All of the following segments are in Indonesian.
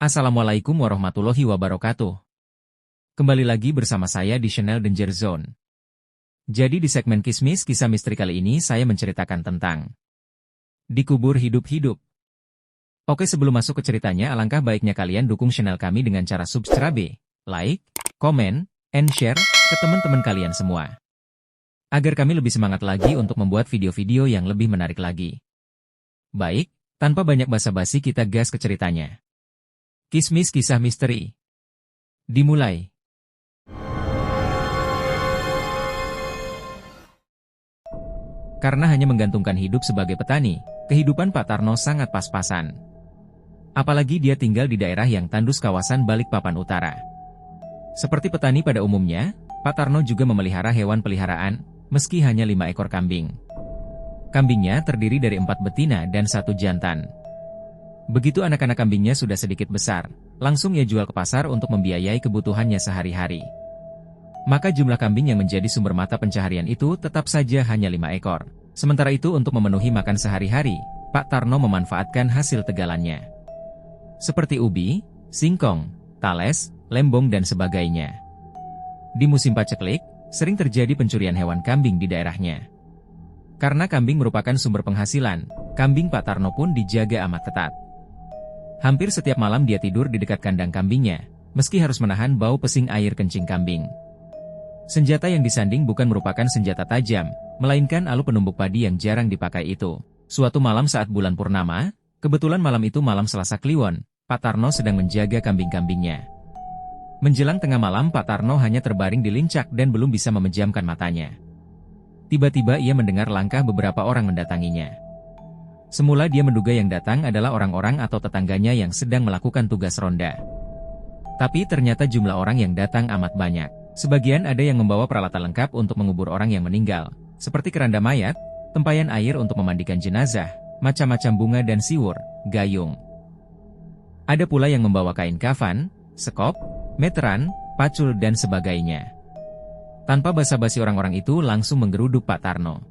Assalamualaikum warahmatullahi wabarakatuh. Kembali lagi bersama saya di channel Danger Zone. Jadi di segmen Kismis Kisah Misteri kali ini saya menceritakan tentang dikubur hidup-hidup. Oke, sebelum masuk ke ceritanya, alangkah baiknya kalian dukung channel kami dengan cara subscribe, like, komen, and share ke teman-teman kalian semua. Agar kami lebih semangat lagi untuk membuat video-video yang lebih menarik lagi. Baik, tanpa banyak basa-basi kita gas ke ceritanya. Kismis Kisah Misteri. Dimulai. Karena hanya menggantungkan hidup sebagai petani, kehidupan Pak Tarno sangat pas-pasan. Apalagi dia tinggal di daerah yang tandus kawasan Balikpapan Utara. Seperti petani pada umumnya, Pak Tarno juga memelihara hewan peliharaan, meski hanya 5 ekor kambing. Kambingnya terdiri dari 4 betina dan 1 jantan. Begitu anak-anak kambingnya sudah sedikit besar, langsung ia jual ke pasar untuk membiayai kebutuhannya sehari-hari. Maka jumlah kambing yang menjadi sumber mata pencaharian itu tetap saja hanya 5 ekor. Sementara itu untuk memenuhi makan sehari-hari, Pak Tarno memanfaatkan hasil tegalannya. Seperti ubi, singkong, tales, lembong dan sebagainya. Di musim paceklik, sering terjadi pencurian hewan kambing di daerahnya. Karena kambing merupakan sumber penghasilan, kambing Pak Tarno pun dijaga amat ketat. Hampir setiap malam dia tidur di dekat kandang kambingnya, meski harus menahan bau pesing air kencing kambing. Senjata yang disanding bukan merupakan senjata tajam, melainkan alu penumbuk padi yang jarang dipakai itu. Suatu malam saat bulan purnama, kebetulan malam itu malam Selasa Kliwon, Pak Tarno sedang menjaga kambing-kambingnya. Menjelang tengah malam Pak Tarno hanya terbaring di lincak dan belum bisa memejamkan matanya. Tiba-tiba ia mendengar langkah beberapa orang mendatanginya. Semula dia menduga yang datang adalah orang-orang atau tetangganya yang sedang melakukan tugas ronda. Tapi ternyata jumlah orang yang datang amat banyak. Sebagian ada yang membawa peralatan lengkap untuk mengubur orang yang meninggal, seperti keranda mayat, tempayan air untuk memandikan jenazah, macam-macam bunga dan siwur, gayung. Ada pula yang membawa kain kafan, sekop, meteran, pacul dan sebagainya. Tanpa basa-basi orang-orang itu langsung menggeruduk Pak Tarno.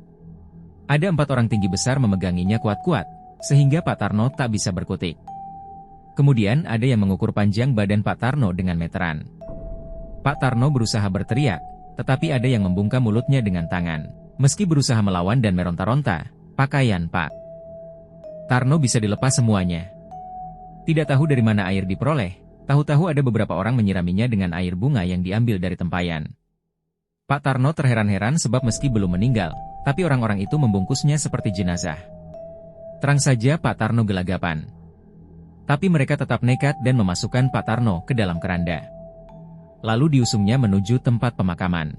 Ada 4 orang tinggi besar memeganginya kuat-kuat, sehingga Pak Tarno tak bisa berkutik. Kemudian ada yang mengukur panjang badan Pak Tarno dengan meteran. Pak Tarno berusaha berteriak, tetapi ada yang membungkam mulutnya dengan tangan. Meski berusaha melawan dan meronta-ronta, pakaian Pak Tarno bisa dilepas semuanya. Tidak tahu dari mana air diperoleh, tahu-tahu ada beberapa orang menyiraminya dengan air bunga yang diambil dari tempayan. Pak Tarno terheran-heran sebab meski belum meninggal, tapi orang-orang itu membungkusnya seperti jenazah. Terang saja Pak Tarno gelagapan. Tapi mereka tetap nekat dan memasukkan Pak Tarno ke dalam keranda. Lalu diusungnya menuju tempat pemakaman.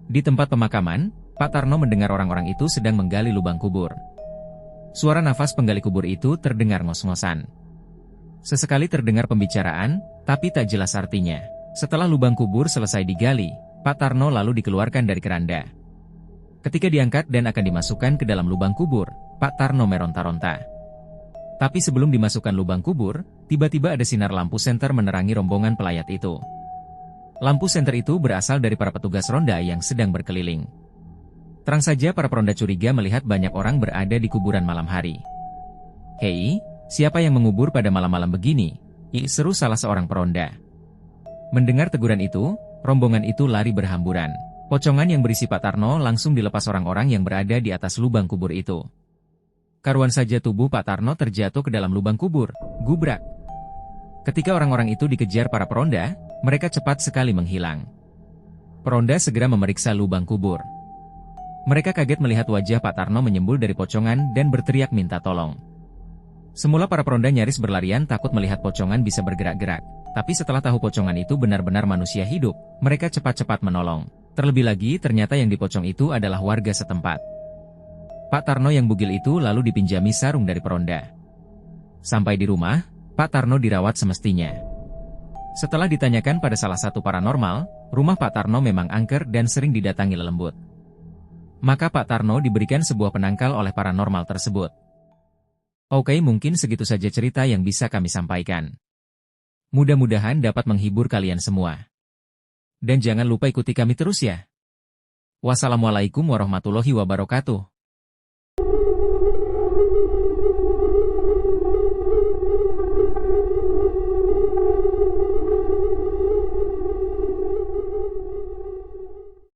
Di tempat pemakaman, Pak Tarno mendengar orang-orang itu sedang menggali lubang kubur. Suara nafas penggali kubur itu terdengar ngos-ngosan. Sesekali terdengar pembicaraan, tapi tak jelas artinya. Setelah lubang kubur selesai digali, Pak Tarno lalu dikeluarkan dari keranda. Ketika diangkat dan akan dimasukkan ke dalam lubang kubur, Pak Tarno meronta-ronta. Tapi sebelum dimasukkan lubang kubur, tiba-tiba ada sinar lampu senter menerangi rombongan pelayat itu. Lampu senter itu berasal dari para petugas ronda yang sedang berkeliling. Terang saja para peronda curiga melihat banyak orang berada di kuburan malam hari. "Hei, siapa yang mengubur pada malam-malam begini?" seru salah seorang peronda. Mendengar teguran itu, rombongan itu lari berhamburan. Pocongan yang berisi Pak Tarno langsung dilepas orang-orang yang berada di atas lubang kubur itu. Karuan saja tubuh Pak Tarno terjatuh ke dalam lubang kubur, gubrak. Ketika orang-orang itu dikejar para peronda, mereka cepat sekali menghilang. Peronda segera memeriksa lubang kubur. Mereka kaget melihat wajah Pak Tarno menyembul dari pocongan dan berteriak minta tolong. Semula para peronda nyaris berlarian takut melihat pocongan bisa bergerak-gerak. Tapi setelah tahu pocongan itu benar-benar manusia hidup, mereka cepat-cepat menolong. Terlebih lagi ternyata yang dipocong itu adalah warga setempat. Pak Tarno yang bugil itu lalu dipinjami sarung dari peronda. Sampai di rumah, Pak Tarno dirawat semestinya. Setelah ditanyakan pada salah satu paranormal, rumah Pak Tarno memang angker dan sering didatangi lelembut. Maka Pak Tarno diberikan sebuah penangkal oleh paranormal tersebut. Oke, mungkin segitu saja cerita yang bisa kami sampaikan. Mudah-mudahan dapat menghibur kalian semua. Dan jangan lupa ikuti kami terus ya. Wassalamualaikum warahmatullahi wabarakatuh.